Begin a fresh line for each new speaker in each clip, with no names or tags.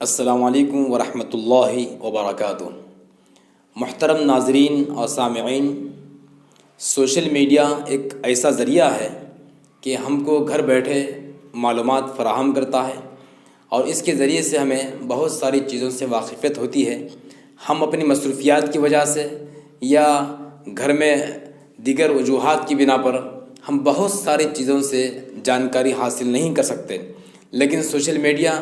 السلام علیکم ورحمۃ اللہ وبرکاتہ۔ محترم ناظرین اور سامعین، سوشل میڈیا ایک ایسا ذریعہ ہے کہ ہم کو گھر بیٹھے معلومات فراہم کرتا ہے اور اس کے ذریعے سے ہمیں بہت ساری چیزوں سے واقفیت ہوتی ہے۔ ہم اپنی مصروفیات کی وجہ سے یا گھر میں دیگر وجوہات کی بنا پر ہم بہت ساری چیزوں سے جانکاری حاصل نہیں کر سکتے، لیکن social media,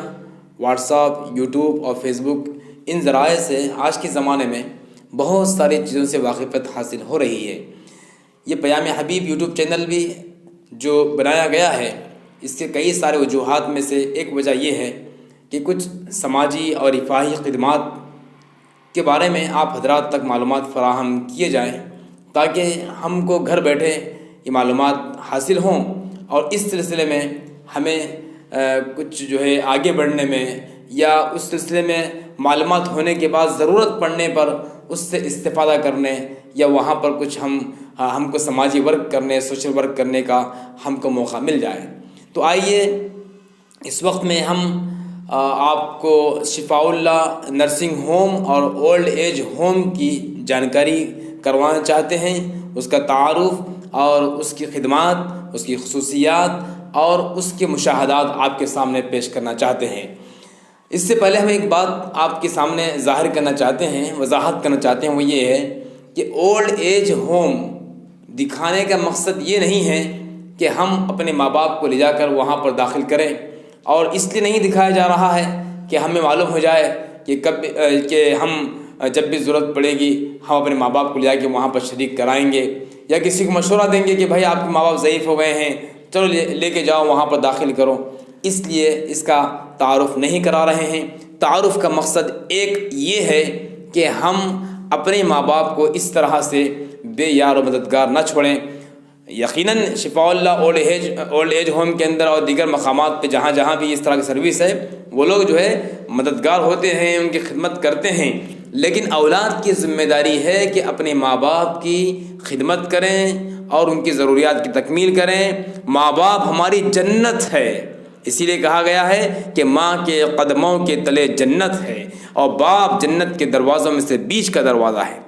what's app, YouTube اور فیس بک، ان ذرائع سے آج کے زمانے میں بہت ساری چیزوں سے واقفیت حاصل ہو رہی ہے۔ یہ پیام حبیب یوٹیوب چینل بھی جو بنایا گیا ہے، اس کے کئی سارے وجوہات میں سے ایک وجہ یہ ہے کہ کچھ سماجی اور رفاہی خدمات کے بارے میں آپ حضرات تک معلومات فراہم کیے جائیں تاکہ ہم کو گھر بیٹھے یہ معلومات حاصل ہوں اور اس سلسلے میں ہمیں کچھ آگے بڑھنے میں یا اس سلسلے میں معلومات ہونے کے بعد ضرورت پڑنے پر اس سے استفادہ کرنے یا وہاں پر کچھ ہم کو سماجی ورک کرنے، سوشل ورک کرنے کا ہم کو موقع مل جائے۔ تو آئیے اس وقت میں ہم آپ کو شفاء اللہ نرسنگ ہوم اور اولڈ ایج ہوم کی جانکاری کروانا چاہتے ہیں، اس کا تعارف اور اس کی خدمات، اس کی خصوصیات اور اس کے مشاہدات آپ کے سامنے پیش کرنا چاہتے ہیں۔ اس سے پہلے ہم ایک بات آپ کے سامنے ظاہر کرنا چاہتے ہیں، وضاحت کرنا چاہتے ہیں، وہ یہ ہے کہ اولڈ ایج ہوم دکھانے کا مقصد یہ نہیں ہے کہ ہم اپنے ماں باپ کو لے جا کر وہاں پر داخل کریں، اور اس لیے نہیں دکھایا جا رہا ہے کہ ہمیں معلوم ہو جائے کہ ہم جب بھی ضرورت پڑے گی ہم اپنے ماں باپ کو لے جا کے وہاں پر شریک کرائیں گے، یا کسی کو مشورہ دیں گے کہ بھائی آپ کے ماں باپ ضعیف ہو گئے ہیں، چلو لے کے جاؤ وہاں پر داخل کرو۔ اس لیے اس کا تعارف نہیں کرا رہے ہیں۔ تعارف کا مقصد ایک یہ ہے کہ ہم اپنے ماں باپ کو اس طرح سے بے یار و مددگار نہ چھوڑیں۔ یقیناً شفاء اللہ اولڈ ایج ہوم کے اندر اور دیگر مقامات پہ جہاں بھی اس طرح کی سروس ہے، وہ لوگ مددگار ہوتے ہیں، ان کی خدمت کرتے ہیں، لیکن اولاد کی ذمہ داری ہے کہ اپنے ماں باپ کی خدمت کریں اور ان کی ضروریات کی تکمیل کریں۔ ماں باپ ہماری جنت ہے، اسی لیے کہا گیا ہے کہ ماں کے قدموں کے تلے جنت ہے اور باپ جنت کے دروازوں میں سے بیچ کا دروازہ ہے۔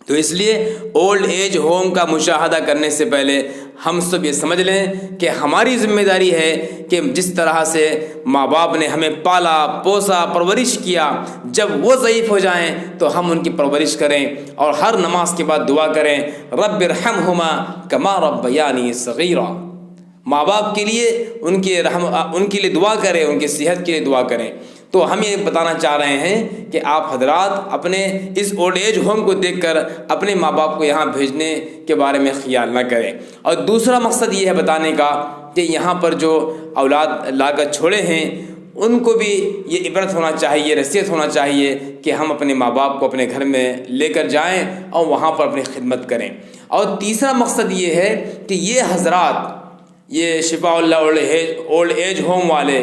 تو اس لیے اولڈ ایج ہوم کا مشاہدہ کرنے سے پہلے ہم سب یہ سمجھ لیں کہ ہماری ذمہ داری ہے کہ جس طرح سے ماں باپ نے ہمیں پالا، پوسا، پرورش کیا، جب وہ ضعیف ہو جائیں تو ہم ان کی پرورش کریں اور ہر نماز کے بعد دعا کریں، رب ارحمہما کما ربیانی صغیرا۔ ماں باپ کے لیے ان کے لیے دعا کریں، ان کی صحت کے لیے دعا کریں۔ تو ہم یہ بتانا چاہ رہے ہیں کہ آپ حضرات اپنے اس اولڈ ایج ہوم کو دیکھ کر اپنے ماں باپ کو یہاں بھیجنے کے بارے میں خیال نہ کریں۔ اور دوسرا مقصد یہ ہے بتانے کا کہ یہاں پر جو اولاد لا کر چھوڑے ہیں ان کو بھی یہ عبرت ہونا چاہیے، نصیحت ہونا چاہیے کہ ہم اپنے ماں باپ کو اپنے گھر میں لے کر جائیں اور وہاں پر اپنی خدمت کریں۔ اور تیسرا مقصد یہ ہے کہ یہ حضرات، یہ شفاء اللہ اولڈ ایج ہوم والے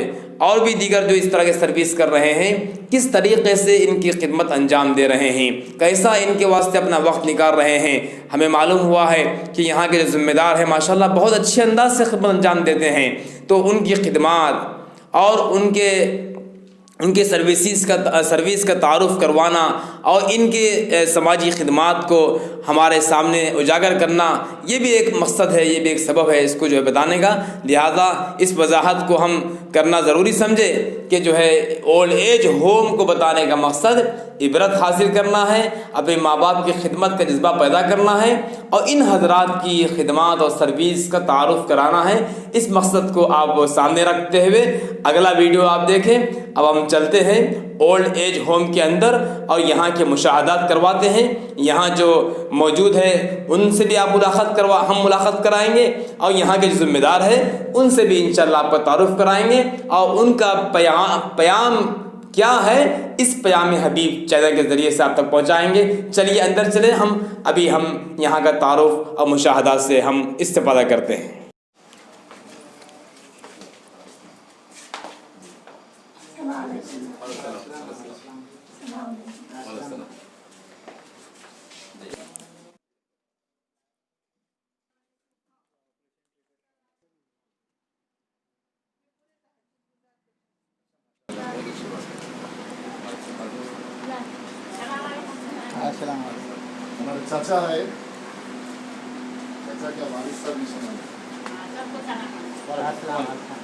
اور بھی دیگر جو اس طرح کے سروس کر رہے ہیں، کس طریقے سے ان کی خدمت انجام دے رہے ہیں، کیسا ان کے واسطے اپنا وقت نکال رہے ہیں۔ ہمیں معلوم ہوا ہے کہ یہاں کے جو ذمہ دار ہیں ماشاءاللہ بہت اچھے انداز سے خدمت انجام دیتے ہیں۔ تو ان کی خدمات اور ان کے سروس کا تعارف کروانا اور ان کے سماجی خدمات کو ہمارے سامنے اجاگر کرنا، یہ بھی ایک مقصد ہے، یہ بھی ایک سبب ہے اس کو بتانے کا۔ لہذا اس وضاحت کو ہم کرنا ضروری سمجھے کہ اولڈ ایج ہوم کو بتانے کا مقصد عبرت حاصل کرنا ہے، اپنے ماں باپ کی خدمت کا جذبہ پیدا کرنا ہے اور ان حضرات کی خدمات اور سروس کا تعارف کرانا ہے۔ اس مقصد کو آپ سامنے رکھتے ہوئے اگلا ویڈیو آپ دیکھیں۔ اب ہم چلتے ہیں اولڈ ایج ہوم کے اندر اور یہاں کے مشاہدات کرواتے ہیں۔ یہاں جو موجود ہے ان سے بھی ہم ملاقات کرائیں گے اور یہاں کے جو ذمہ دار ہیں ان سے بھی انشاءاللہ آپ کا تعارف کرائیں گے اور ان کا پیام کیا ہے اس پیام حبیب چینل کے ذریعے سے آپ تک پہنچائیں گے۔ چلیے اندر چلیں، ہم یہاں کا تعارف اور مشاہدات سے ہم استفادہ کرتے ہیں۔
अस्सलाम वालेकुम।
हमारे चाचा है, चाचा के वालिद साहब भी सुना।
अस्सलाम वालेकुम।
अस्सलाम वालेकुम।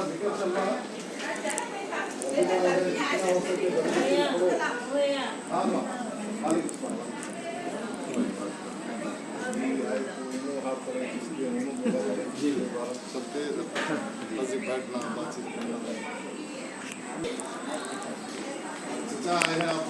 जिक्र चल रहा है। जितना हो सके हाँ हाँ, वालेकुम सलाम। सबके बैठना बातचीत करना। चाचा आए हैं आप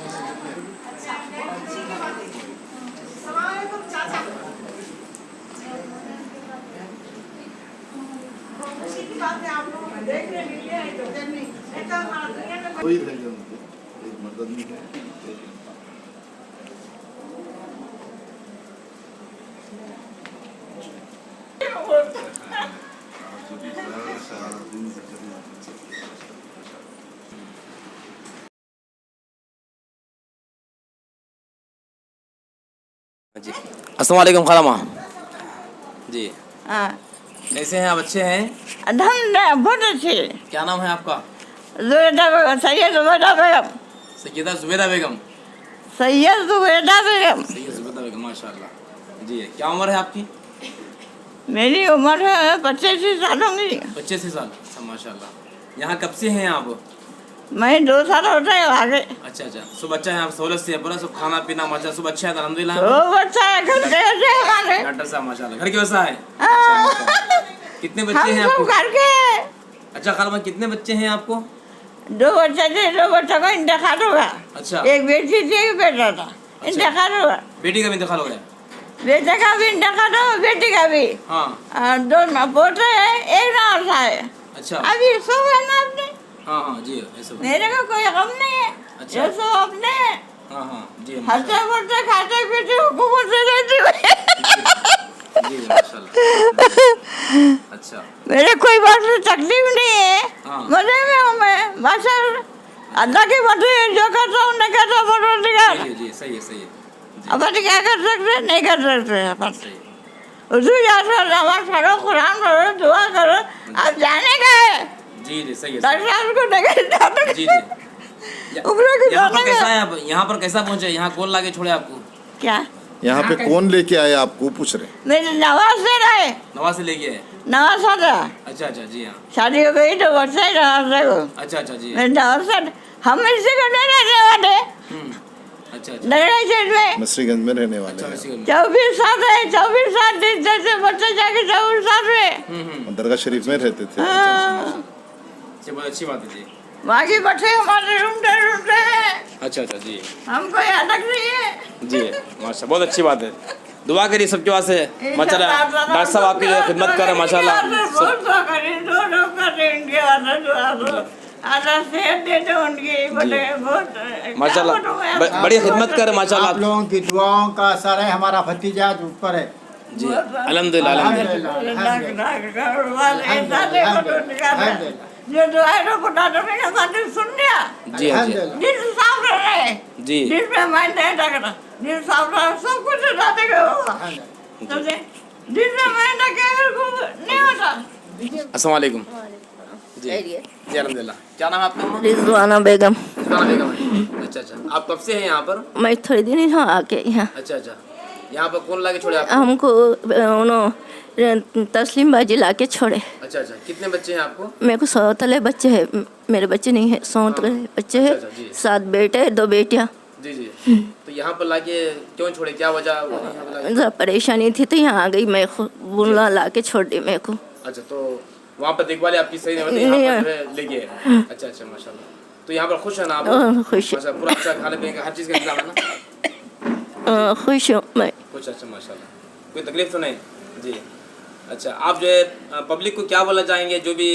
कोई रहेंगे उनके, एक मदनी है, एक
जी अस्सलाम वालेकुम खालामा जी।
हाँ
कैसे हैं आप? अच्छे हैं?
अल्हम्दुलिल्लाह बहुत अच्छी।
क्या नाम है आपका?
जुबैदा बेगम, सैयद जुबैदा बेगम,
सैयदा जुबैदा बेगम।
सैयद जुबैदा बेगम।
सैयद जुबैदा बेगम, माशाल्लाह जी। क्या उम्र है आपकी?
मेरी उम्र है 85 साल होंगी।
85 साल। अच्छा माशाल्लाह। यहाँ कब से हैं आप?
मैं 2 साल होते हैं आगे।
अच्छा अच्छा। सब अच्छा है? आप सहूलत से है पूरा? सब खाना पीना माशा सब अच्छा है अल्हम्दुलिल्लाह?
तो अच्छा है, घर के अच्छे हैं हमारे।
डॉक्टर साहब माशाल्लाह। घर की व्यवस्था है?
हाँ।
कितने
हम
बच्चे हैं
सब
आपको?
घर के हैं।
अच्छा खालामा, कितने बच्चे हैं आपको?
2 बच्चे थे, 2 बच्चों का इंतकाल होगा।
अच्छा।
एक बेटी थी, एक बेटा था। इंतकाल हुआ।
बेटी का भी इंतकाल हो गया?
बेटे का भी इंतकाल हुआ, बेटी का भी।
हाँ।
और 2 पोते हैं, एक नौसा है।
अच्छा।
अभी सो है ना अपने।
हाँ हाँ जी ऐसा।
मेरे को कोई गम नहीं है।
अच्छा।
ये सब अपने हैं।
हाँ हाँ जी
हंसते बोलते खाते पीते हुकूमत से रहती हुई।
जी माशाल्लाह। अच्छा।
मेरे कोई बात से तकलीफ नहीं है।
हाँ।
मजे में हूँ मैं, माशाल्लाह। अल्लाह की मर्जी है, जो करता हूँ नहीं करता परवरदिगार।
जी जी सही है सही है।
अपन क्या कर सकते हैं? नहीं कर सकते अपन।
सही है।
उसी याद से नमाज पढ़ो, कुरान पढ़ो, दुआ करो। आप जाने का है
जी जी सही है।
डॉक्टर साहब को नहीं जाने
जी
का।
जी।
उम्र की
यहाँ पर
जाने
कैसा
का।
है आप? यहाँ पर कैसा पहुँचे? यहाँ कौन लाके छोड़े आपको?
क्या
यहाँ पे कौन लेके आए आपको पूछ रहे?
मेरे नवाज से रहे,
नवाज से लेके आए?
नवाज था।
अच्छा अच्छा जी हाँ।
शादी हो गई तो बच्चा ही नवाज से को।
अच्छा अच्छा जी।
मेरे नवाज से हम इसी को नहीं रहने वाले।
अच्छा अच्छा।
नगरा क्षेत्र में
मसरीगंज में रहने वाले
अच्छा
हैं।
इसी को।
24 साल है, 24 साल दिन जैसे बच्चे जाके 24 साल में।
दरगाह शरीफ में रहते थे।
हाँ,
ये बहुत अच्छी बात है जी।
बाकी बच्चे हमारे ढूंढते हैं,
अच्छा अच्छा जी
हमको अलग नहीं है।
जी माशा बहुत अच्छी बात है। दुआ करिए सबके वास्ते माशाल्लाह। डॉक्टर साहब आपकी जो खिदमत कर रहे हैं माशाल्लाह।
बहुत दुआ करें, दो लोग करें इनके वास्ते दुआ। आधा सेहत दे दो उनकी, बड़े बहुत
माशाल्लाह बड़ी खिदमत कर माशाल्लाह।
आप लोगों की दुआओं का असर है, हमारा भतीजा ऊपर है।
जी अल्हम्दुलिल्लाह अल्हम्दुलिल्लाह।
जो दुआएं तो खुदा तो मेरे बातें सुन लिया।
जी हाँ जी
दिल साफ रहे,
जी
दिल में मैं नहीं लगना, दिल साफ रहा सब कुछ हटाते गए होगा। समझे? दिल में मैं लगे नहीं होता।
अस्सलाम वालेकुम जी जी अल्हम्दुलिल्लाह। क्या नाम है आपका?
रिजवाना बेगम।
रिजवाना बेगम। अच्छा अच्छा। आप कब से हैं यहाँ पर?
मैं थोड़ी दिन ही आके यहाँ
अच्छा अच्छा। यहाँ पर कौन लाके छोड़े आपको?
हमको उन्होंने तस्लीम बाजी ला के छोड़े।
अच्छा अच्छा। कितने बच्चे हैं आपको?
मेरे को सौतले बच्चे हैं, मेरे बच्चे नहीं है, सौतले बच्चे हैं।
अच्छा, जी।
7 बेटे 2 बेटियाँ।
जी जी। तो यहाँ पर लाके क्यों छोड़े? क्या वजह? यहाँ पर लाके?
जरा परेशानी थी तो यहाँ आ गई, मैं बुला ला के छोड़ दी मेरे को।
अच्छा तो वहाँ पर देखभाल आपकी सही नहीं होती, यहाँ पर लेके आए। अच्छा अच्छा माशाल्लाह। तो यहाँ पर खुश है ना आप?
खुश
माशा पूरा अच्छा खाने पीने का हर चीज़ का इंतजाम है ना?
खुश हूँ मैं।
कुछ अच्छा माशाल्लाह। कोई तकलीफ तो नहीं? जी अच्छा। आप जो है पब्लिक को क्या बोलना चाहेंगे जो भी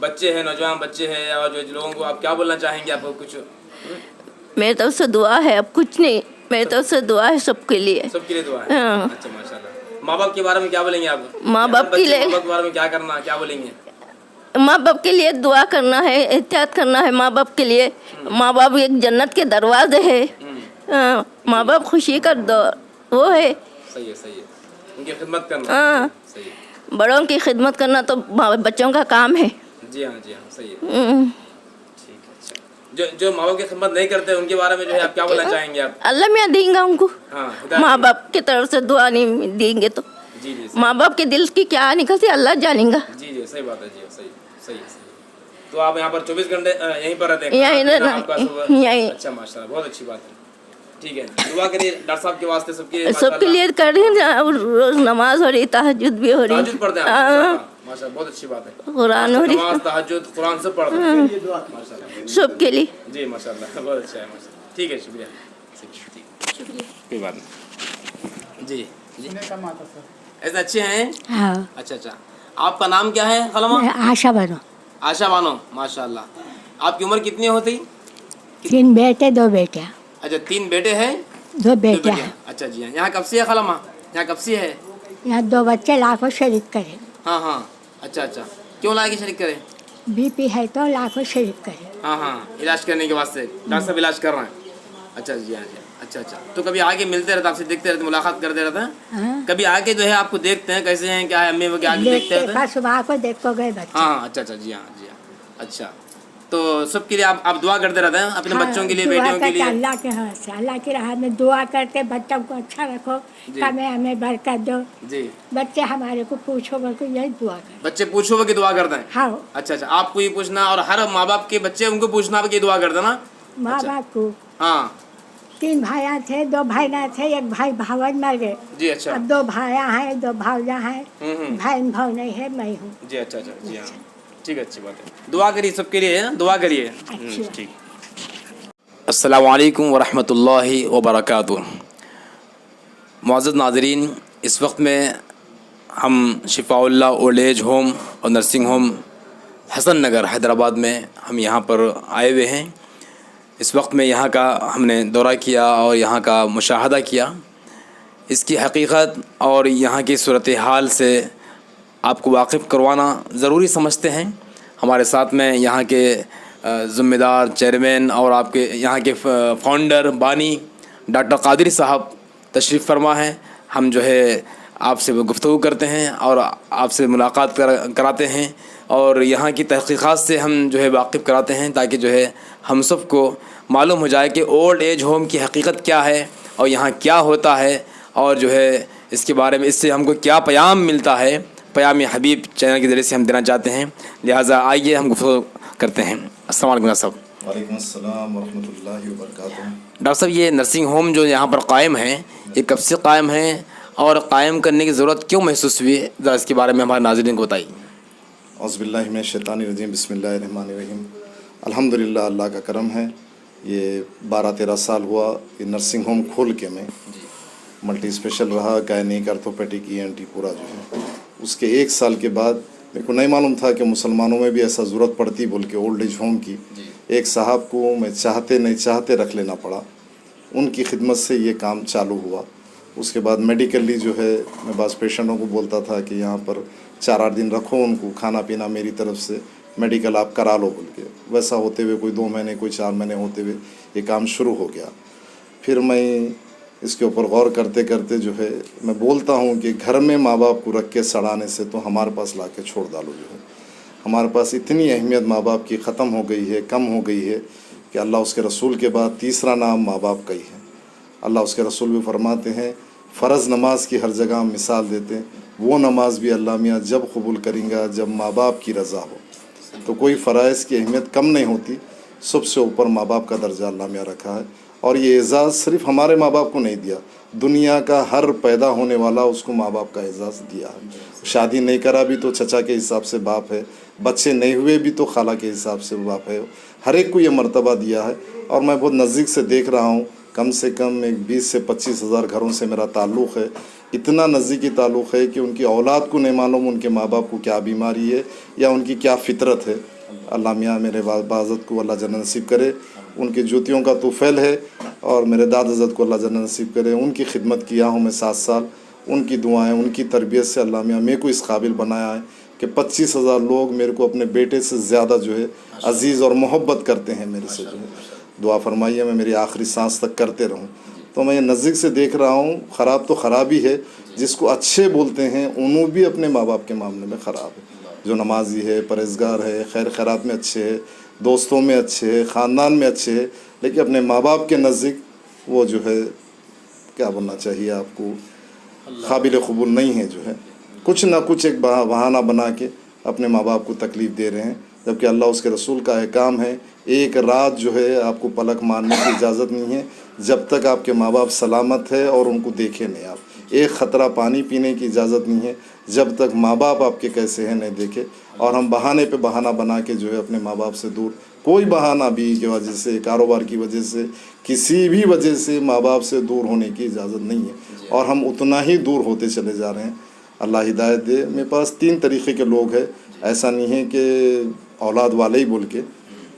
بچے ہیں, نوجوان بچے ہیں, اور جو لوگوں کو آپ کیا بولنا چاہیں گے؟ آپ کو کچھ
میری طرف سے دعا ہے, اب کچھ نہیں, میری طرف سے دعا ہے سب کے لیے.
سب کے لیے دعا ہے.
ہاں.
اچھا ماشاء اللہ. ماں باپ کے بارے میں کیا بولیں گے آپ؟
ماں باپ کے لیے,
ماں باپ کے بارے میں کیا کرنا, کیا بولیں گے؟
ماں باپ کے لیے دعا کرنا ہے, احتیاط کرنا ہے ماں باپ کے لیے. ماں باپ ایک جنت کے دروازے ہے. ماں باپ خوشی کا وہ ہے.
صحیح ہے, صحیح ہے, ان کی خدمت کرنا.
ہاں,
صحیح ہے.
بڑوں کی خدمت کرنا تو بچوں کا کام ہے.
جی ہاں, جی ہاں, صحیح ہے. ٹھیک ہے. اچھا, جو ماں باپ کی خدمت نہیں کرتے ان کے بارے میں جو ہے آپ کیا بولنا چاہیں گے آپ؟
اللہ میاں دیں گا ان کو.
ہاں,
ماں باپ کی طرف سے دعا نہیں دیں گے تو
جی جی
ماں باپ کے دل کی کیا نکلتی اللہ جانیں گا.
جی جی, صحیح بات ہے. جی صحیح صحیح صحیح. تو آپ یہاں پر 24 گھنٹے یہیں پر رہتے ہیں؟
یہیں.
اچھا ماشاء اللہ, بہت اچھی بات ہے. ٹھیک ہے, دعا کریے ڈاکٹر صاحب کے واسطے
سب کے لیے کر رہے ہیں. روز نماز ہو رہی, تہجد بھی ہو رہی,
تہجد پڑھتے ہیں آپ؟ ماشاء اللہ, بہت اچھی بات ہے.
قرآن ہو رہی,
نماز, تہجد, قرآن سب پڑھتے ہیں ماشاء اللہ.
سب کے لیے.
جی ماشاء اللہ, بہت اچھا ہے ماشاء اللہ. ٹھیک ہے, شکریہ. شکریہ, کوئی بات نہیں. جی جی, ایسے اچھے ہیں.
ہاں.
اچھا اچھا, آپ کا نام کیا ہے خالمہ؟
آشا بنو.
آشا بانو, ماشاء اللہ. آپ کی عمر کتنی ہوتی؟
3 بیٹے 2 بیٹیاں.
اچھا, 3 بیٹے ہیں
2 بیٹیاں ہیں.
اچھا جی ہاں. یہاں کب سے ہے خالمہ؟ یہاں کب سے ہے؟
یہاں 2 بچے لاکھوں شریک کرے.
ہاں ہاں, اچھا اچھا. کیوں لائے کہ شریک کریں؟
بی پی ہے تو لاکھوں شریک کرے.
ہاں ہاں, علاج کرنے کے واسطے ڈاکٹر صاحب علاج کر رہے ہیں. اچھا جی ہاں جی. اچھا اچھا, تو کبھی آگے ملتے رہتے, آپ سے دیکھتے رہتے, ملاقات کرتے رہتے ہیں؟
ہاں,
کبھی آگے جو ہے آپ کو دیکھتے ہیں کیسے ہیں, کیا ہے, امی وہ کے آگے دیکھتے رہتے ہیں؟
صبح کو دیکھو گئے بچے.
ہاں, اچھا اچھا, جی ہاں جی ہاں. اچھا, تو سب کے لیے آپ دعا کرتے رہتے ہیں اپنے بچوں کے لیے, بیٹیوں کے لیے؟
اللہ کے ہاتھ سے, اللہ کی راہ میں دعا کرتے, بچوں کو اچھا رکھو, کمیں ہمیں برکت دو.
جی,
بچے ہمارے کو پوچھو بول کے یہی دعا کرتے.
بچے پوچھو کہ دعا کرتے ہیں؟
ہاں,
اچھا اچھا, آپ کو یہ پوچھنا, اور ہر ماں باپ کے بچے ان کو پوچھنا کہ دعا کرتے نا
ماں باپ کو.
ہاں,
3 بھائیاں تھے, 2 بھائیاں تھے, ایک بھائی بھاون مر گئے.
جی اچھا.
اب 2 بھائیاں ہیں, 2 بھاوجا ہیں. بہن بھاؤ نہیں ہے, میں ہوں.
جی اچھا اچھا, جی ہاں, ٹھیک ہے, اچھی بات ہے. دعا کریے سب کے لیے, دعا کریے. ٹھیک. السلام علیکم ورحمۃ اللہ وبرکاتہ. معزز ناظرین, اس وقت میں ہم شفاء اللہ اولڈ ایج ہوم اور نرسنگ ہوم حسن نگر حیدرآباد میں ہم یہاں پر آئے ہوئے ہیں. اس وقت میں یہاں کا ہم نے دورہ کیا اور یہاں کا مشاہدہ کیا. اس کی حقیقت اور یہاں کی صورتحال سے آپ کو واقف کروانا ضروری سمجھتے ہیں. ہمارے ساتھ میں یہاں کے ذمہ دار چیئرمین اور آپ کے یہاں کے فاؤنڈر بانی ڈاکٹر قادری صاحب تشریف فرما ہیں. ہم جو ہے آپ سے گفتگو کرتے ہیں اور آپ سے ملاقات کراتے ہیں, اور یہاں کی تحقیقات سے ہم جو ہے واقف کراتے ہیں, تاکہ جو ہے ہم سب کو معلوم ہو جائے کہ اولڈ ایج ہوم کی حقیقت کیا ہے اور یہاں کیا ہوتا ہے, اور جو ہے اس کے بارے میں اس سے ہم کو کیا پیام ملتا ہے. پیام حبیب چینل کے ذریعے سے ہم دینا چاہتے ہیں. لہٰذا آئیے ہم گفتگو کرتے ہیں. السلام علیکم ڈاکٹر صاحب.
وعلیکم السلام ورحمۃ اللہ وبرکاتہ.
ڈاکٹر صاحب, یہ نرسنگ ہوم جو یہاں پر قائم ہیں, یہ کب سے قائم ہیں اور قائم کرنے کی ضرورت کیوں محسوس ہوئی, ذرا اس کے بارے میں ہمارے ناظرین کو بتائیے.
اعوذ باللہ من الشیطان الرجیم, بسم اللہ الرحمن الرحیم. الحمدللہ, اللہ کا کرم ہے. یہ 12-13 سال ہوا یہ نرسنگ ہوم کھول کے میں ملٹی اسپیشل رہا, گائنیک, آرتھوپیڈک, ENT پورا جو ہے. اس کے 1 سال کے بعد میرے کو نہیں معلوم تھا کہ مسلمانوں میں بھی ایسا ضرورت پڑتی بول کے اولڈ ایج ہوم کی. ایک صاحب کو میں چاہتے نہیں چاہتے رکھ لینا پڑا, ان کی خدمت سے یہ کام چالو ہوا. اس کے بعد میڈیکلی جو ہے میں بعض پیشنٹوں کو بولتا تھا کہ یہاں پر 4-8 دن رکھو ان کو, کھانا پینا میری طرف سے, میڈیکل آپ کرا لو بول کے. ویسا ہوتے ہوئے کوئی 2 مہینے کوئی 4 مہینے ہوتے ہوئے یہ کام شروع ہو گیا. پھر میں اس کے اوپر غور کرتے کرتے جو ہے میں بولتا ہوں کہ گھر میں ماں باپ کو رکھ کے سڑانے سے تو ہمارے پاس لا کے چھوڑ ڈالو. جو ہے ہمارے پاس اتنی اہمیت ماں باپ کی ختم ہو گئی ہے, کم ہو گئی ہے کہ اللہ اس کے رسول کے بعد تیسرا نام ماں باپ کا ہی ہے. اللہ اس کے رسول بھی فرماتے ہیں, فرض نماز کی ہر جگہ ہم مثال دیتے ہیں, وہ نماز بھی اللہ میاں جب قبول کریں گا جب ماں باپ کی رضا ہو. تو کوئی فرائض کی اہمیت کم نہیں ہوتی, سب سے اوپر ماں باپ کا درجہ اللہ میاں رکھا ہے. اور یہ اعزاز صرف ہمارے ماں باپ کو نہیں دیا, دنیا کا ہر پیدا ہونے والا اس کو ماں باپ کا اعزاز دیا ہے. شادی نہیں کرا بھی تو چچا کے حساب سے باپ ہے, بچے نہیں ہوئے بھی تو خالہ کے حساب سے باپ ہے. ہر ایک کو یہ مرتبہ دیا ہے. اور میں بہت نزدیک سے دیکھ رہا ہوں, कम से कम एक 20 से 25 हज़ार घरों से मेरा ताल्लुक़ है। इतना नज़दीकी ताल्लुक़ है कि उनकी औलाद को नहीं मालूम उनके माँ बाप को क्या बीमारी है या उनकी क्या फ़ितरत है। अल्लाह मियाँ मेरे बाज़त को अल्लाह जन्नत नसीब करे, उनकी जूतियों का तूफ़ैल है, और मेरे दादाज़द को अल्लाह जन्नत नसीब करे। उनकी खिदमत किया हूँ मैं 7 साल, उनकी दुआएं, उनकी तरबियत से अल्लाह मियाँ मेरे को इस काबिल बनाया है कि 25,000 लोग मेरे को अपने बेटे से ज़्यादा जो है अज़ीज़ और मोहब्बत करते हैं मेरे से। जो है दुआ फरमाइए मैं मेरी आखिरी सांस तक करते रहूँ। तो मैं ये नज़दीक से देख रहा हूँ, ख़राब तो ख़राब ही है, जिसको अच्छे बोलते हैं उन्हों भी अपने माँ बाप के मामले में ख़राब है। जो नमाजी है, परहेज़गार है, खैर खैरात में अच्छे है, दोस्तों में अच्छे है, ख़ानदान में अच्छे है, लेकिन अपने माँ बाप के नज़दीक वो जो है क्या बोलना चाहिए आपको, काबिल क़बूल नहीं है। जो है कुछ ना कुछ एक बहाना बना के अपने माँ बाप को तकलीफ़ दे रहे हैं, जबकि अल्लाह उसके रसूल का अहकाम है एक रात जो है आपको पलक मारने की इजाज़त नहीं है जब तक आपके माँ बाप सलामत है और उनको देखे नहीं। आप एक ख़तरा पानी पीने की इजाज़त नहीं है जब तक माँ बाप आपके कैसे हैं नहीं देखे। और हम बहाने पे बहाना बना के जो है अपने माँ बाप से दूर, कोई बहाना भी की वजह से, कारोबार की वजह से, किसी भी वजह से माँ बाप से दूर होने की इजाज़त नहीं है, और हम उतना ही दूर होते चले जा रहे हैं। अल्लाह हिदायत दे। मेरे पास 3 तरीक़े के लोग हैं, ऐसा नहीं है कि औलाद वाले ही बोल के,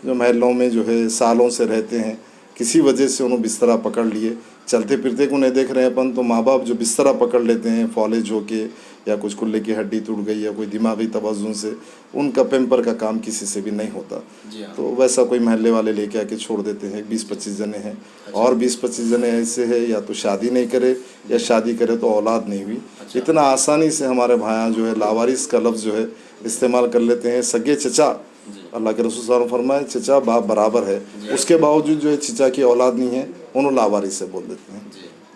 जो महलों में जो है सालों से रहते हैं, किसी वजह से उन्होंने बिस्तरा पकड़ लिए, चलते फिरते को नहीं देख रहे हैं अपन, तो माँ बाप जो बिस्तरा पकड़ लेते हैं फॉलेज हो के, या कुछ कुल्ले की हड्डी टूट गई या कोई दिमागी तवज़ुन से, उनका पेम्पर का काम किसी से भी नहीं होता। तो वैसा कोई महल्ले वाले लेके आके छोड़ देते हैं। 20-25 जने हैं, और 20-25 जने ऐसे हैं या तो शादी नहीं करे या शादी करे तो औलाद नहीं हुई। इतना आसानी से हमारे भाइयाँ जो है लावारिस का लफ्ज़ जो है इस्तेमाल कर लेते हैं। सगे चचा, अल्लाह के रसूल सल्लल्लाहु अलैहि वसल्लम फरमाए चचा बाप बराबर है, उसके बावजूद जो है चचा की औलाद नहीं है, उन्होंने लावारिस से बोल देते हैं।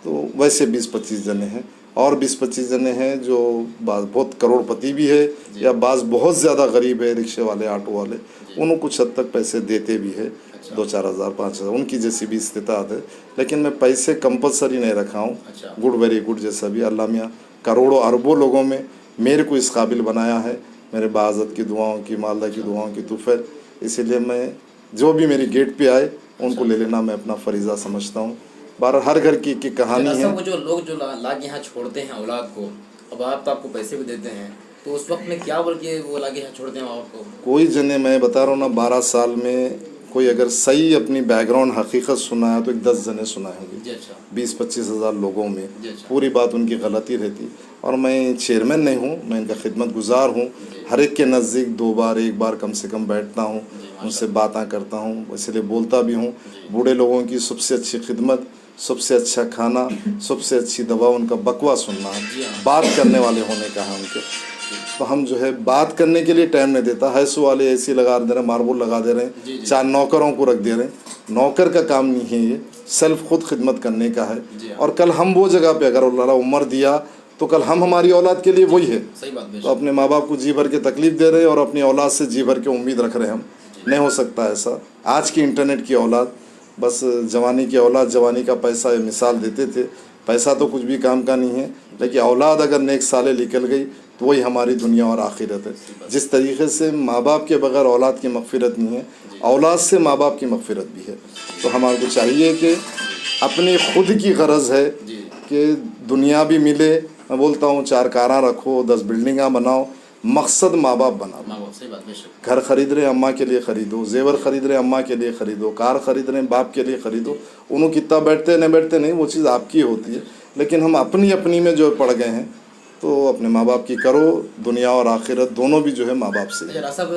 तो वैसे 20-25 जने हैं, और 20-25 जने हैं जो बहुत करोड़पति भी है या बाज़ बहुत ज़्यादा गरीब है, रिक्शे वाले, ऑटो वाले, उन्होंने कुछ हद तक पैसे देते भी है, 2-4 हज़ार 5 हज़ार, उनकी जैसी भी इस्तिताअत है। लेकिन मैं पैसे कंपलसरी नहीं रखा हूँ, गुड वेरी गुड जैसा भी। अल्लाह मियाँ करोड़ों अरबों लोगों में मेरे को इस काबिल बनाया है, मेरे बाज़त की दुआओं की, मालदा की दुआओं की तूफ़ैल। इसीलिए मैं जो भी मेरी गेट पे आए उनको ले लेना मैं अपना फ़रीज़ा समझता हूँ। बार हर घर की कहानी है।
वो जो लोग जो ला के यहाँ छोड़ते हैं औलाद को, अब आप तो आपको पैसे भी देते हैं, तो उस वक्त में क्या बोल के वो ला के यहाँ छोड़ते हैं आप को?
कोई जने, मैं बता रहा हूँ ना, 12 साल में कोई अगर सही अपनी बैकग्राउंड हकीकत सुना है तो 10 जने सुनाए होंगे। 20-25 हज़ार लोगों में पूरी बात उनकी गलती रहती। और मैं चेयरमैन नहीं हूँ, मैं इनका खिदमत गुजार हूँ। हर एक के नज़दीक 2 बार 1 बार कम से कम बैठता हूँ, उनसे बातें करता हूँ, इसलिए बोलता भी हूँ। बूढ़े लोगों की सबसे अच्छी खिदमत, सबसे अच्छा खाना, सबसे अच्छी दवा उनका बकवा सुनना है, बात करने वाले होने का है उनके। तो हम जो है बात करने के लिए टाइम नहीं देता है। सो वाले ऐसी लगा दे रहे हैं, मार्बल लगा दे रहे हैं, 4 नौकरों को रख दे रहे हैं। नौकर का काम नहीं है ये, सेल्फ खुद खिदमत करने का है। और कल हम वो जगह पे अगर अल्लाह उम्र दिया तो कल हम हमारी औलाद के लिए वही है। तो अपने माँ बाप को जी भर के तकलीफ़ दे रहे हैं और अपनी औलाद से जी भर के उम्मीद रख रहे हैं हम। नहीं हो सकता ऐसा। आज की इंटरनेट की औलाद, बस जवानी की औलाद, जवानी का पैसा ये मिसाल देते थे, पैसा तो कुछ भी काम का नहीं है, लेकिन औलाद अगर नेक साले निकल गई तो वही हमारी दुनिया और आखिरत है। जिस तरीके से माँ बाप के बगैर औलाद की मग़फ़िरत नहीं है, औलाद से माँ बाप की मग़फ़िरत भी है। तो हमारे को चाहिए कि अपनी खुद की गरज है कि दुनिया भी मिले। मैं बोलता हूँ 4 कारां रखो, 10 बिल्डिंगां बनाओ, मकसद माँ बाप बनाओ। घर खरीद रहे अम्मा के लिए ख़रीदो, जेवर ख़रीद रहे अम्मा के लिए ख़रीदो, कार ख़रीद रहे बाप के लिए ख़रीदो। उन्हों कितना बैठते नहीं बैठते नहीं, वो चीज़ आपकी होती है। लेकिन हम अपनी अपनी में जो पड़ गए हैं, तो अपने माँ बाप की करो, दुनिया और आखिरत दोनों भी जो है माँ बाप से।
जरा सब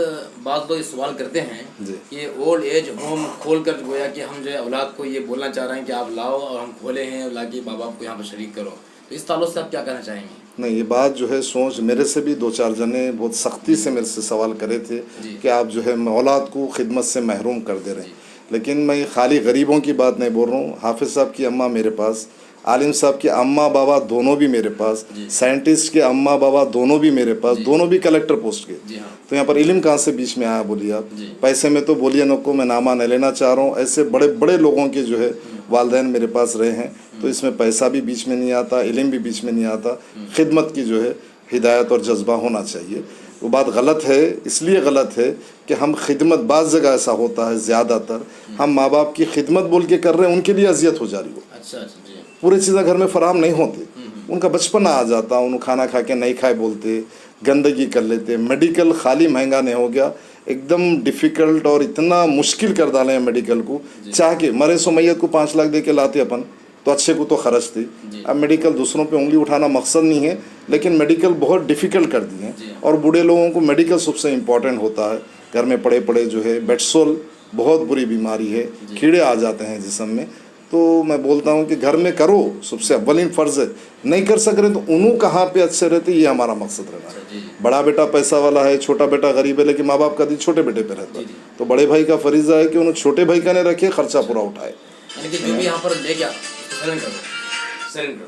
बात लोग सवाल करते हैं कि ओल्ड एज होम खोल कर गोया कि हम जो है औलाद को ये बोलना चाह रहे हैं कि आप लाओ और हम खोले हैं, ला के माँ बाप को यहाँ पर शरीक करो। तो इस ताल्लुक से आप क्या कहना चाहेंगे?
नहीं, ये बात जो है सोच, मेरे से भी 2-4 जने बहुत सख्ती से मेरे से सवाल करे थे कि आप जो है औलाद को खिदमत से महरूम कर दे रहे हैं। लेकिन मैं खाली गरीबों की बात नहीं बोल रहा हूँ। हाफिज़ साहब की अम्मा मेरे पास, आलिम साहब के अम्मा बाबा दोनों भी मेरे पास, साइंटिस्ट के अम्मा बाबा दोनों भी मेरे पास, दोनों भी कलेक्टर पोस्ट के। तो यहाँ पर इल्म कहाँ से बीच में आया बोलिए आप? पैसे में तो बोलिए नको, मैं नामा नहीं लेना चाह रहा हूँ। ऐसे बड़े बड़े लोगों के जो है वालिदैन मेरे पास रहे हैं, तो इसमें पैसा भी बीच में नहीं आता, इल्म भी बीच में नहीं आता। खिदमत की जो है हिदायत और जज्बा होना चाहिए। وہ بات غلط ہے. اس لیے غلط ہے کہ ہم خدمت, بعض جگہ ایسا ہوتا ہے زیادہ تر ہم ماں باپ کی خدمت بول کے کر رہے ہیں, ان کے لیے اذیت ہو جا رہی ہو.
اچھا اچھا جی.
پورے چیزیں گھر میں فراہم نہیں ہوتے, ان کا بچپنا آ جاتا, انہوں کھانا کھا کے نہیں کھائے بولتے, گندگی کر لیتے. میڈیکل خالی مہنگا نہیں ہو گیا, ایک دم ڈیفیکلٹ اور اتنا مشکل کر ڈالے ہیں میڈیکل کو. چاہ کے مرے سو میت کو 5 لاکھ دے کے لاتے اپن, تو اچھے کو تو خرچ تھی. اب میڈیکل دوسروں پہ انگلی اٹھانا مقصد نہیں ہے, لیکن میڈیکل بہت ڈیفیکلٹ کر دی ہیں. اور بوڑھے لوگوں کو میڈیکل سب سے امپورٹنٹ ہوتا ہے. گھر میں پڑے پڑے جو ہے بیڈ سول بہت بری بیماری ہے, کیڑے آ جاتے ہیں جسم میں. تو میں بولتا ہوں کہ گھر میں کرو, سب سے اولین فرض ہے. نہیں کر سک رہے تو انہوں کہاں پہ اچھے رہتے, یہ ہمارا مقصد رہنا ہے. بڑا بیٹا پیسہ والا ہے, چھوٹا بیٹا غریب ہے, لیکن ماں باپ کا دل چھوٹے بیٹے پہ رہتا ہے. تو بڑے بھائی کا فریضہ ہے کہ انہوں چھوٹے بھائی کا نہیں رکھے, خرچہ پورا اٹھائے.
یعنی کہ جو بھی یہاں پر لے گیا سرنڈر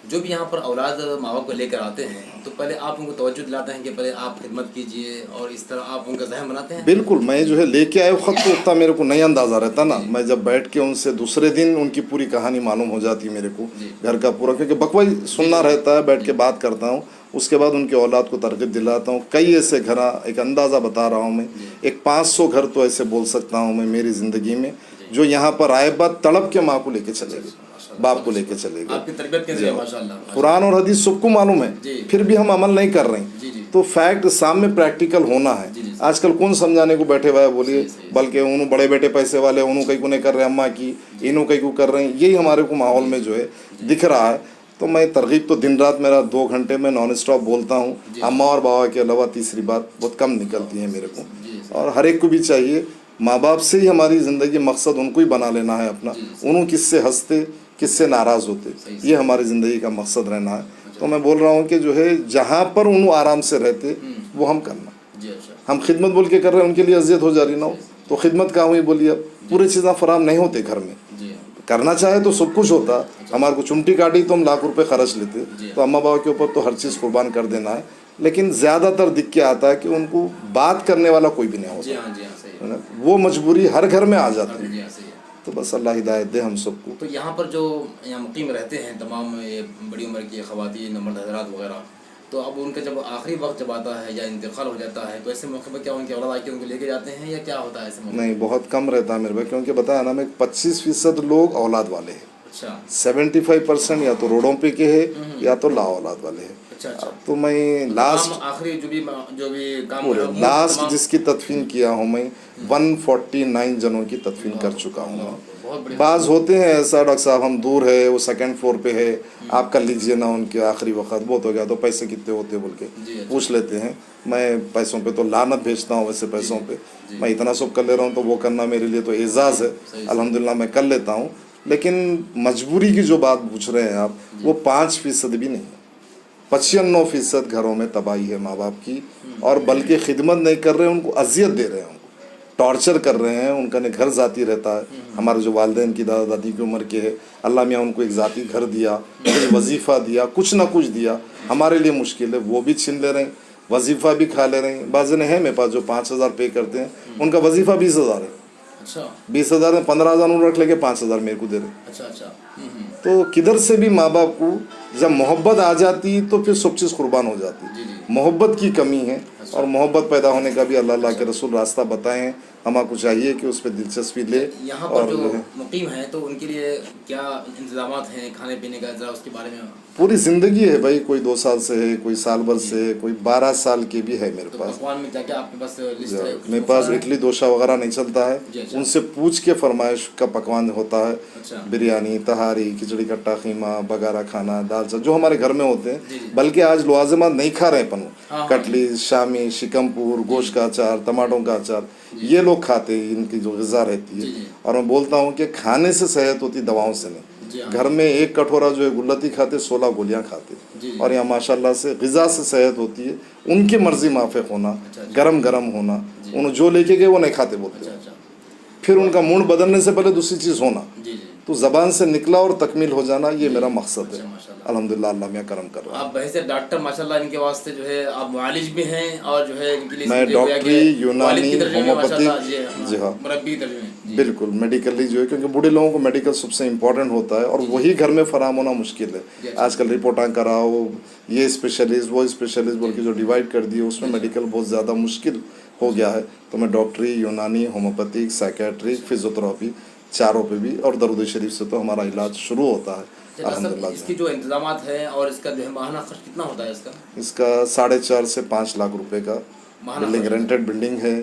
جو بھی یہاں پر اولاد ماں باپ کو لے کر آتے ہیں, تو پہلے آپ ان کو توجہ دلاتے ہیں کہ پہلے آپ خدمت کیجئے, اور اس طرح آپ ان کا ذہن بناتے ہیں.
بالکل, میں جو ہے لے کے آئے خط تو اتنا میرے کو نہیں اندازہ رہتا نا. میں جب بیٹھ کے ان سے دوسرے دن ان کی پوری کہانی معلوم ہو جاتی ہے میرے کو, گھر کا پورا, کیونکہ بکوائی سننا رہتا ہے, بیٹھ کے بات کرتا ہوں. اس کے بعد ان کے اولاد کو ترغیب دلاتا ہوں. کئی ایسے گھر, ایک اندازہ بتا رہا ہوں میں, ایک 500 گھر تو ایسے بول سکتا ہوں میں میری زندگی میں, جو یہاں پر آئے بعد تڑپ کے ماں کو لے کے چلے گئے, باپ کو لے کے چلے گئے.
آپ کی تربیت کے ذریعے ماشاءاللہ
قرآن اور حدیث سب کو معلوم ہے, پھر بھی ہم عمل نہیں کر رہے ہیں. تو فیکٹ سامنے پریکٹیکل ہونا ہے. آج کل کون سمجھانے کو بیٹھے ہوئے بولیے, بلکہ انہوں بڑے بیٹے پیسے والے, انہوں کئی کو نہیں کر رہے اماں کی, انہوں کئی کو کر رہے ہیں. یہی ہمارے کو ماحول میں جو ہے دکھ رہا ہے. تو میں ترغیب تو دن رات میرا 2 گھنٹے میں نان اسٹاپ بولتا ہوں. اماں اور بابا کے علاوہ تیسری بات بہت کم نکلتی ہے میرے کو. اور ہر ایک کو بھی چاہیے, ماں باپ سے ہی ہماری زندگی مقصد ان کو ہی بنا لینا ہے اپنا. انہوں کس سے ہنستے, کس سے ناراض ہوتے, یہ ہماری زندگی کا مقصد رہنا ہے. تو میں بول رہا ہوں کہ جو ہے جہاں پر انہوں آرام سے رہتے وہ ہم کرنا. ہم خدمت بول کے کر رہے ہیں, ان کے لیے اذیت ہو جا رہی نہ ہو, تو خدمت کہاں ہوئی بولیے. اب پورے چیزیں فراہم نہیں ہوتے گھر میں. کرنا چاہے تو سب کچھ ہوتا. ہمارے کو چمٹی کاٹی تو ہم لاکھ روپے خرچ لیتے, تو اماں بابا کے اوپر تو ہر چیز قربان کر دینا ہے. لیکن زیادہ تر دکھ کے آتا ہے کہ ان کو بات کرنے والا کوئی بھی نہیں ہوتا. وہ مجبوری ہر گھر میں آ جاتی ہے. تو بس اللہ ہدایت دے ہم سب کو.
تو یہاں پر جو یہاں مقیم رہتے ہیں تمام بڑی عمر کی خواتین, مرد حضرات وغیرہ, تو اب ان کا جب آخری وقت جب آتا ہے یا انتقال ہو جاتا ہے, تو ایسے موقع پر کیا ان کے اولاد آ کے ان کو لے کے جاتے ہیں, یا کیا ہوتا ہے ایسے موقع؟
نہیں, بہت کم رہتا ہے میرے بھائی, کیونکہ بتایا نا میں 25% لوگ اولاد والے ہیں.
اچھا.
75% یا تو روڈوں پہ کے ہے یا تو لا اولاد والے ہیں.
اچھا.
تو میں لاسٹ
آخری جو بھی کام
لاسٹ جس کی تدفین کیا ہوں میں 149 جنوں کی تدفین کر چکا ہوں. بعض ہوتے ہیں ایسا, ڈاکٹر صاحب ہم دور ہے, وہ 2nd فلور پہ ہے, آپ کر لیجئے نا ان کے آخری وقت, بہت ہو گیا تو پیسے کتنے ہوتے بول کے پوچھ لیتے ہیں. میں پیسوں پہ تو لعنت بھیجتا ہوں, ویسے پیسوں پہ میں اتنا سب کر لے رہا ہوں, تو وہ کرنا میرے لیے تو اعزاز ہے. الحمدللہ میں کر لیتا ہوں. لیکن مجبوری کی جو بات پوچھ رہے ہیں آپ, وہ 5% بھی نہیں ہے. 95% گھروں میں تباہی ہے ماں باپ کی, اور بلکہ خدمت نہیں کر رہے, ان کو اذیت دے رہے ہیں, ان کو ٹارچر کر رہے ہیں. ان کا گھر ذاتی رہتا ہے. ہمارے جو والدین کی دادا دادی کی عمر کے ہے, اللہ میاں ان کو ایک ذاتی گھر دیا, وظیفہ دیا, کچھ نہ کچھ دیا. ہمارے لیے مشکل ہے, وہ بھی چھین لے رہے ہیں, وظیفہ بھی کھا لے رہے ہیں. بعض نے ہیں میرے پاس جو 5,000 پے کرتے ہیں, ان کا وظیفہ 20,000 ہے.
اچھا.
20,000 میں 15,000 انہوں رکھ لے کے 5,000 میرے کو دے رہے.
اچھا اچھا.
تو کدھر سے بھی ماں باپ کو جب محبت آ جاتی تو پھر سب چیز قربان ہو جاتی. محبت کی کمی ہے, اور محبت پیدا ہونے کا بھی اللہ کے رسول راستہ بتائے ہیں. ہمارے کو چاہیے کہ اس پہ دلچسپی لے.
یہاں پر جو مقیم ہیں تو ان کے لیے کیا انتظامات ہیں کھانے پینے کا, ذرا اس کے بارے میں.
پوری زندگی ہے بھائی, کوئی 2 سال سے ہے, کوئی سال بھر سے ہے, کوئی 12 سال کے بھی ہے میرے پاس.
پکوان میں کیا کیا آپ کے پاس لسٹ ہے؟
میرے پاس اڈلی دوشا وغیرہ نہیں چلتا ہے. ان سے پوچھ کے فرمائش کا پکوان ہوتا ہے. بریانی, تہاری, کھچڑی کٹا قیمہ, بگارا کھانا, دال چاول, جو ہمارے گھر میں ہوتے ہیں. بلکہ آج لوازمات نہیں کھا رہے پن, کٹلی, شامی, شکم پور, گوشت کا اچار, ٹماٹوں کا اچار, یہ لوگ کھاتے ہیں. ان کی جو غذا رہتی ہے, اور میں بولتا ہوں کہ کھانے سے صحت ہوتی, دواؤں سے نہیں. گھر میں 1 کٹورا جو ہے گلتی کھاتے, 16 گولیاں کھاتے. اور یہاں ماشاءاللہ سے غذا سے صحت ہوتی ہے. ان کی مرضی موافق ہونا, گرم گرم ہونا, انہوں جو لے کے گئے وہ نہیں کھاتے بولتے. پھر ان کا موڈ بدلنے سے پہلے دوسری چیز ہونا, تو زبان سے نکلا اور تکمیل ہو جانا, یہ میرا مقصد ہے. الحمدللہ اللہ میاں کرم کر رہا ہے.
آپ بحیثیت ڈاکٹر ماشاءاللہ ان کے واسطے جو ہے آپ معالج بھی ہیں, اور جو ہے ان کے لیے
میں ڈاکٹری, یونانی, ہومیوپیتھی, جی ہاں,
مربی درجے میں.
बिल्कुल मेडिकली जो है, क्योंकि बूढ़े लोगों को मेडिकल सबसे इम्पोर्टेंट होता है और वही घर में फराम होना मुश्किल है। आजकल रिपोर्टां कराओ, ये स्पेशलिस्ट वो स्पेशलिस्ट बोल के जो डिवाइड कर दिए, उसमें मेडिकल बहुत ज़्यादा मुश्किल हो गया है। तो मैं डॉक्टरी, यूनानी, होम्योपैथिक, साइकेट्रिक, फिजियोथेरेपी चारों पे भी, और दरूद शरीफ से तो हमारा इलाज शुरू होता है अल्हम्दुलिल्लाह।
इसकी जो इंतजामात है और इसका जो है माहाना खर्च कितना होता है इसका?
इसका 4.5 से 5 लाख रुपए का बिल्डिंग, रेंटेड बिल्डिंग है।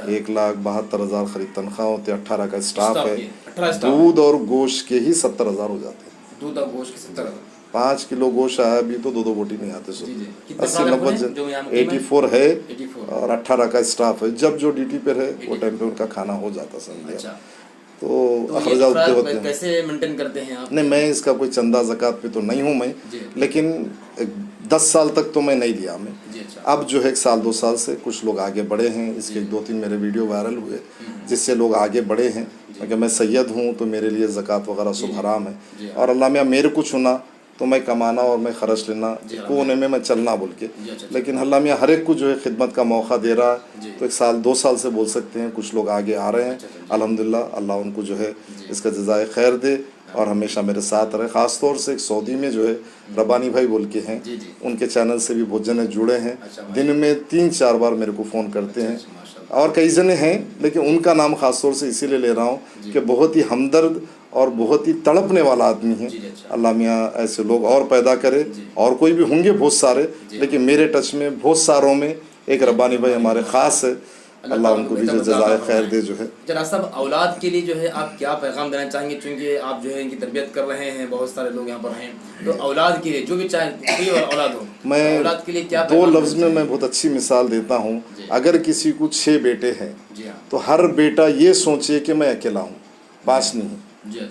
1,72,000 खरीद तनख्वाह होती है, 18 का स्टाफ है।
18 स्टाफ,
दूध और गोश्त के ही 70,000 हो जाते हैं।
दूध और गोश्त के 70,000,
5 किलो गोश्त आया भी तो 2 बोटी नहीं आते।
जी जी।
80 90
जो यहाँ मुकीम है?
84 है
84।
और 18 का स्टाफ है। जब जो ड्यूटी पे है वो टाइम पे उनका खाना हो जाता समझिए।
अच्छा,
तो
तो ये
अखराजात
अफराद
होते हैं।
कैसे मेंटेन करते हैं आप?
नहीं, मैं इसका कोई चंदा ज़कात पे तो नहीं हूँ मैं,
जी।
लेकिन 10 साल तक तो मैं नहीं लिया मैं।
जी अच्छा।
अब जो है 1 साल 2 साल से कुछ लोग आगे बढ़े हैं, इसके 2-3 मेरे वीडियो वायरल हुए जिससे लोग आगे बढ़े हैं। क्योंकि मैं सैयद हूँ तो मेरे लिए ज़कात वगैरह सब हराम है, और अल्लाह मियाँ मेरे को चुना तो मैं कमाना और मैं खर्च लेना, कोने में मैं चलना बोल के। लेकिन अल्लाह मियाँ हर एक को जो है खिदमत का मौका दे रहा है। तो 1 साल 2 साल से बोल सकते हैं कुछ लोग आगे आ रहे हैं अल्हम्दुलिल्लाह। अल्लाह उनको जो है इसका जज़ाए खैर दे और हमेशा मेरे साथ रहे। ख़ास तौर से एक सऊदी में जो है रब्बानी भाई बोल के हैं, उनके चैनल से भी बहुत जने जुड़े हैं। दिन में 3-4 बार मेरे को फ़ोन करते हैं, और कई जने हैं, लेकिन उनका नाम ख़ास तौर से इसीलिए ले रहा हूँ कि बहुत ही हमदर्द और बहुत ही तड़पने वाला आदमी है। अल्लाह मियाँ ऐसे लोग और पैदा करे, और कोई भी होंगे बहुत सारे, लेकिन मेरे टच में बहुत सारों में एक रब्बानी भाई हमारे ख़ास है। अल्लाह उनको भी जज़ाए खैर दे जो है।
जनाब साहब, औलाद के लिए जो है आप क्या पैगाम देना चाहेंगे? चूँकि आप जो है इनकी तरबियत कर रहे हैं, बहुत सारे लोग यहाँ पर हैं, तो औलाद के लिए जो भी चाहे कोई औलाद हो,
मैं
औलाद के लिए क्या
2 लफ्ज़ में मैं बहुत अच्छी मिसाल देता हूँ। अगर किसी को 6 बेटे हैं तो हर बेटा ये सोचे कि मैं अकेला हूँ, 5 नहीं।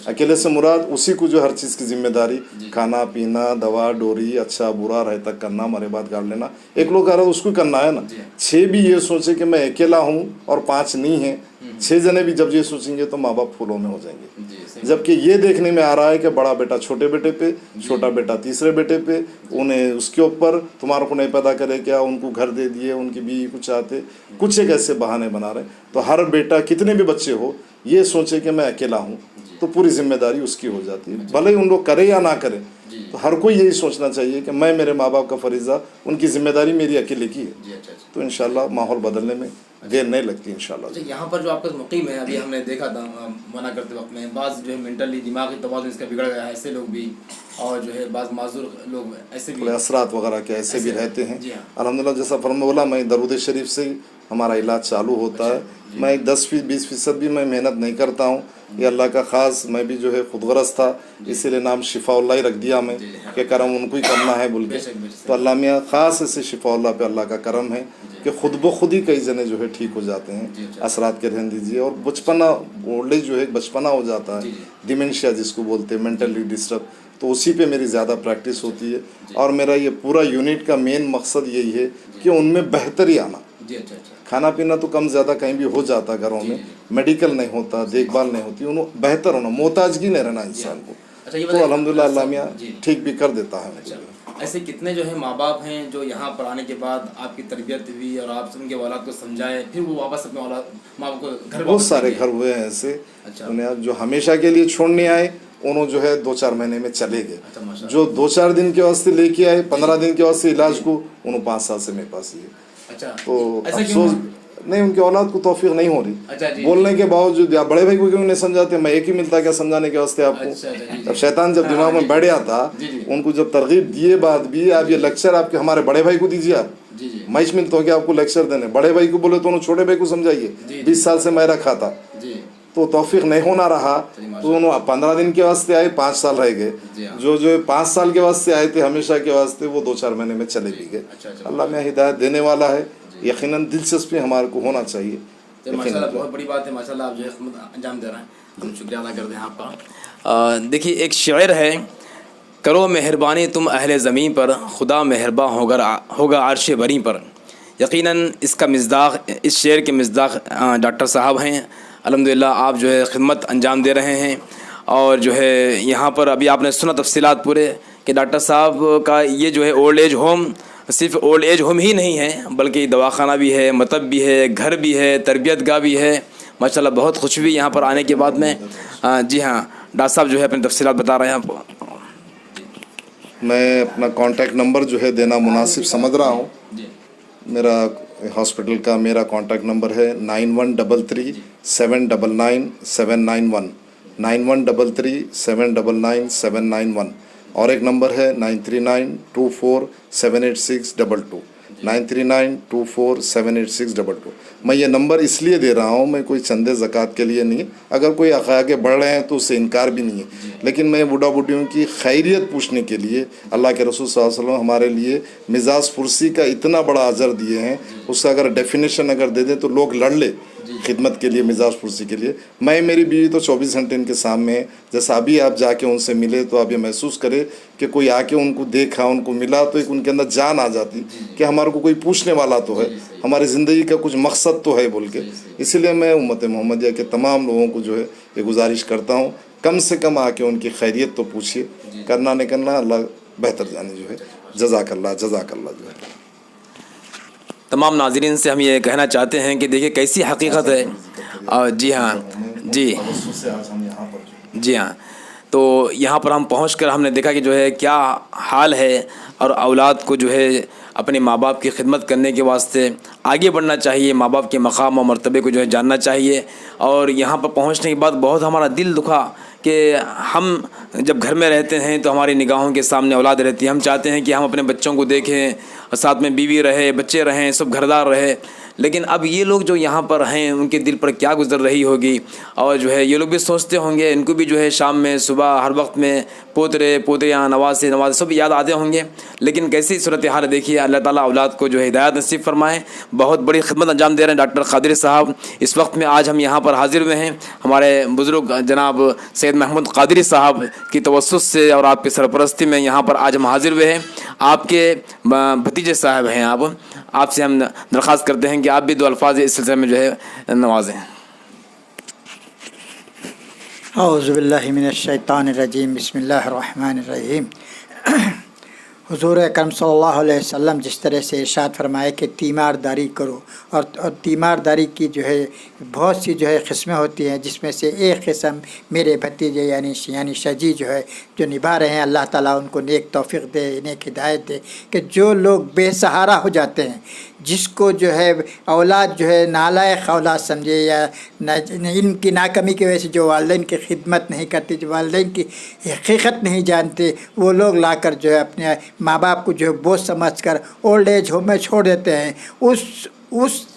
अकेले से मुराद उसी को जो हर चीज़ की जिम्मेदारी, खाना पीना, दवा डोरी, अच्छा बुरा रहे तक करना, मरे बाद गाड़ लेना। एक लोग कह रहा है उसको करना है ना। 6 भी ये सोचे कि मैं अकेला हूँ और 5 नहीं है। 6 जने भी जब ये सोचेंगे तो माँ बाप फूलों में हो जाएंगे। जबकि ये देखने में आ रहा है कि बड़ा बेटा छोटे बेटे पे, छोटा बेटा तीसरे बेटे पे, उन्हें उसके ऊपर तुम्हारे को नहीं पैदा करे क्या, उनको घर दे दिए, उनकी बीवी को चाहते, कुछ एक ऐसे बहाने बना रहे। तो हर बेटा कितने भी बच्चे हो ये सोचे कि मैं अकेला हूँ तो पूरी जिम्मेदारी उसकी हो जाती है, भले ही उन लोग करे या ना करे। तो हर कोई यही सोचना चाहिए कि मैं मेरे माँ बाप का फरीज़ा, उनकी जिम्मेदारी मेरी अकेले की है। तो इंशाल्लाह माहौल बदलने में देर नहीं लगती इंशाल्लाह।
यहाँ पर जो आपका मुकीम है, अभी हमने देखा था मना करते वक्त में, बाज़ जो है मेंटली दिमागी तवाज़ुन इसका बिगड़ गया है, ऐसे लोग भी, और जो है बाज़ माजूर लोग ऐसे भी,
असरात वगैरह के ऐसे भी रहते हैं।
जी हाँ।
अल्हम्दुलिल्लाह, जैसा फरमा बोला, मैं दरूद शरीफ से ही हमारा इलाज चालू होता है। मैं 10-20% भी मैं मेहनत नहीं करता हूँ, ये अल्लाह का ख़ास। मैं भी जो है खुदगरज था, इसीलिए नाम शिफाउल्लाह ही रख दिया मैं कि करम उनको ही करना है बोल के। तो अल्लाह मियाँ ख़ास ऐसे शिफाउल्लाह पे अल्लाह का करम है कि खुद ब खुद ही कई जने जो है ठीक हो जाते हैं। असरात के रहने दीजिए। और बचपना, ओल्ड एज जो है बचपना हो जाता है, डिमेंशिया जिसको बोलते हैं, मेंटली डिस्टर्ब, तो उसी पे मेरी ज़्यादा प्रैक्टिस होती है। और मेरा ये पूरा यूनिट का मेन मकसद यही है कि उनमें बेहतरी आना। खाना पीना तो कम ज़्यादा कहीं भी हो जाता घरों में, मेडिकल नहीं होता, देखभाल नहीं होती, उन्हें बेहतर होना, मोहताजगी नहीं रहना इंसान को। तो अल्हम्दुलिल्लाह अल्लाह मियाँ ठीक भी कर देता है।
ऐसे कितने जो है माँ बाप हैं जो यहाँ पर आने के बाद आपकी तरबियत हुई और आप उनके औलाद को समझाए, फिर वो वापस अपने औलाद माँ बाप को घर,
बहुत सारे घर हुए हैं ऐसे। उन्हें जो हमेशा के लिए छोड़ने आए, उन्होंने जो है 2-4 महीने में चले गए। जो 2-4 दिन के वास्ते लेके आए, 15 दिन के वास्ते इलाज को, उन्होंने 5 साल से मेरे पास ही है। तो अफसोस नहीं, उनके औलाद को तौफीक नहीं हो रही। बोलने के बावजूद, या बड़े भाई को क्यों नहीं समझाते, मैं एक ही मिलता क्या समझाने के वास्ते आपको। जब शैतान जब दिमाग में बैठ जाता, उनको जब तरगीब दिए बाद भी आप ये लेक्चर आपके हमारे बड़े भाई को दीजिए, आप मैच मिलता हो क्या आपको लेक्चर देने, बड़े भाई को बोले तो उन्होंने छोटे भाई को समझाइए। 20 साल से मैं रखा था तो तौफीक नहीं होना रहा, तो उन्होंने 15 दिन के वास्ते आए, 5 साल रह गए। जो 5 साल के वास्ते आए थे हमेशा के वास्ते, वो 2-4 महीने में चले भी गए। अल्लाह में हिदायत देने वाला है, यकीनन दिलचस्पी हमारे को होना चाहिए।
माशाल्लाह बहुत बड़ी बात है, माशाल्लाह आप जो है खिदमत अंजाम दे रहे हैं, हम शुक्रिया अदा करते हैं आपका। देखिए एक शेर है, करो मेहरबानी तुम अहले ज़मीन पर, खुदा मेहरबान होगा अर्श बरी पर। यकीनन इसका मिज़दाक़, इस शेर के मिज़दाक़ डॉक्टर साहब हैं। अल्हम्दुलिल्लाह आप जो है खिदमत अंजाम दे रहे हैं, और जो है यहाँ पर अभी आपने सुना तफसीलात पूरे कि डॉक्टर साहब का ये जो है ओल्ड एज होम सिर्फ ओल्ड एज होम ही नहीं है, बल्कि दवाखाना भी है, मतब भी है, घर भी है, तरबियत गाह भी है। माशाल्लाह बहुत खुश हुई यहाँ पर आने के बाद में। जी हाँ, डॉक्टर साहब जो है अपनी तफसीलात बता रहे हैं आपको।
मैं अपना कांटेक्ट नंबर जो है देना मुनासिब समझ रहा हूँ। मेरा हॉस्पिटल का मेरा कांटेक्ट नंबर है 9133799791, 9133799791, और एक नंबर है 9392478622, 9392478622। मैं ये नंबर इसलिए दे रहा हूँ, मैं कोई चंदे ज़कात के लिए नहीं, अगर कोई आगे बढ़ रहे हैं तो उससे इनकार भी नहीं है, लेकिन मैं बूढ़ा बूढ़ियों की खैरियत पूछने के लिए अल्लाह के रसूल सल्लल्लाहु अलैहि वसल्लम हमारे लिए मिजाज पुरसी का इतना बड़ा अजर दिए हैं, उसका अगर डेफिनेशन अगर दे दें तो लोग लड़ ले खिदमत के लिए, मिजाज पुरसी के लिए। मैं मेरी बीवी तो 24 घंटे इनके सामने है। जैसा अभी आप जाके उनसे मिले तो आप ये महसूस करें कि कोई आके उनको देखा, उनको मिला तो एक उनके अंदर जान आ जाती कि हमारे को कोई पूछने वाला तो है, हमारी ज़िंदगी का कुछ मकसद तो है बोल के। इसीलिए मैं उम्मत मोहम्मदिया के तमाम लोगों को जो है ये गुजारिश करता हूँ, कम से कम आके उनकी खैरियत तो पूछिए, करना नहीं करना अल्लाह बेहतर जाने जो है। जज़ाकल्लाह जज़ाकल्लाह जो है।
तमाम नाज़रीन से हम ये कहना चाहते हैं कि देखिए कैसी हकीकत है। और जी हाँ, जी जी हाँ, तो यहाँ पर हम पहुँचकर हमने देखा कि जो है क्या हाल है, और औलाद को जो है अपने माँ बाप की खिदमत करने के वास्ते आगे बढ़ना चाहिए, माँ बाप के मकाम और मर्तबे को जो है जानना चाहिए। और यहाँ पर पहुँचने के बाद बहुत हमारा दिल दुखा कि हम जब घर में रहते हैं तो हमारी निगाहों के सामने औलाद रहती है, हम चाहते हैं कि हम अपने बच्चों को देखें और साथ में बीवी रहे, बच्चे रहें, सब घरदार रहे, लेकिन अब ये लोग जो यहाँ पर हैं उनके दिल पर क्या गुजर रही होगी। और जो है ये लोग भी सोचते होंगे, इनको भी जो है शाम में सुबह हर वक्त में पोतरे पोतरियाँ नवासे नवासे सब याद आते होंगे। लेकिन कैसी सूरत हाल देखिए, अल्लाह ताला औलाद को जो है हिदायत नसीब फरमाए। बहुत बड़ी खिदमत अंजाम दे रहे हैं डॉक्टर कादिरी साहब। इस वक्त में आज हम यहाँ पर हाजिर हुए हैं हमारे बुज़ुर्ग जनाब सैयद महमूद कादिरी साहब की तवस्सुस से और आपकी सरपरस्ती में यहाँ पर आज हम हाजिर हुए हैं। आपके भतीजे साहब हैं आप, आपसे हम दरख्वास्त करते हैं कि आप भी दो अल्फाज इस सिलसिले में जो है नवाजें।
औज़ु बिल्लाहि मिनश शैतानिर रजीम, बिस्मिल्लाहिर रहमानिर रहीम। हुज़ूर अकरम सल्लल्लाहु अलैहि वसल्लम जिस तरह से इरशाद फरमाए कि तीमारदारी करो, और तीमारदारी की जो है बहुत सी जो है किस्में होती हैं, जिसमें से एक किस्म मेरे भतीजे यानी शजी जो है जो निभा रहे हैं। अल्लाह ताला उनको नेक तौफीक दे, नेक हिदायत दे कि जो लोग बेसहारा हो जाते हैं, जिसको जो है औलाद जो है नालायक औलाद समझे या इनकी नाकामी की वजह से जो वालिदैन की खिदमत नहीं करती, जो वालिदैन की हकीकत नहीं जानते, वो लोग लाकर जो है अपने माँ बाप को जो है बोझ समझकर ओल्ड एज होम में छोड़ देते हैं। उस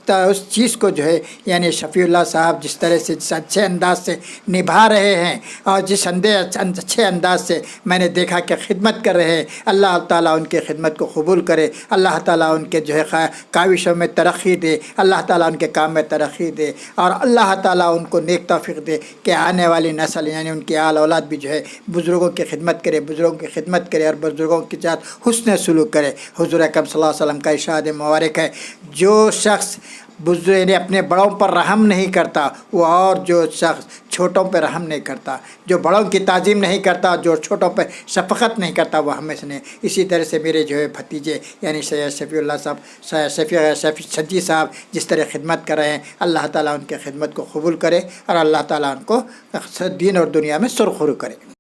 चीज़ को जो है यानी शफ़ीउल्लाह साहब जिस तरह से जिस अच्छे अंदाज से निभा रहे हैं और जिस अच्छे अंदाज से मैंने देखा कि खिदमत कर रहे हैं, अल्लाह ताला उनके खिदमत को कबूल करे, अल्लाह ताला उनके जो है काविशों में तरक्की दे, अल्लाह ताला उनके काम में तरक्की दे, और अल्लाह ताला उनको नेक तौफीक दे कि आने वाली नस्ल यानी उनकी आल औलाद भी जो है बुज़ुर्गों की खिदमत करे, बुज़ुर्गों की खिदमत करे और बुज़ुर्गों के साथ हुस्न सलूक करे। हुज़ूर अकरम सल्लल्लाहु अलैहि वसल्लम का इरशाद मुबारक है, जो शख्स बुज़ुर्ग अपने बड़ों पर रहम नहीं करता वो, और जो शख्स छोटों पर रहम नहीं करता, जो बड़ों की ताज़ीम नहीं करता, जो छोटों पर शफ़क़त नहीं करता, वो हमें से नहीं। इसी तरह से मेरे जो है भतीजे यानी सैयद शफ़ीउल्लाह साहब, शजी साहब जिस तरह खिदमत कर रहे हैं, अल्लाह ताला उनके खिदमत को कबूल करे और अल्लाह ताला उनको दीन और दुनिया में सुरखरू करे।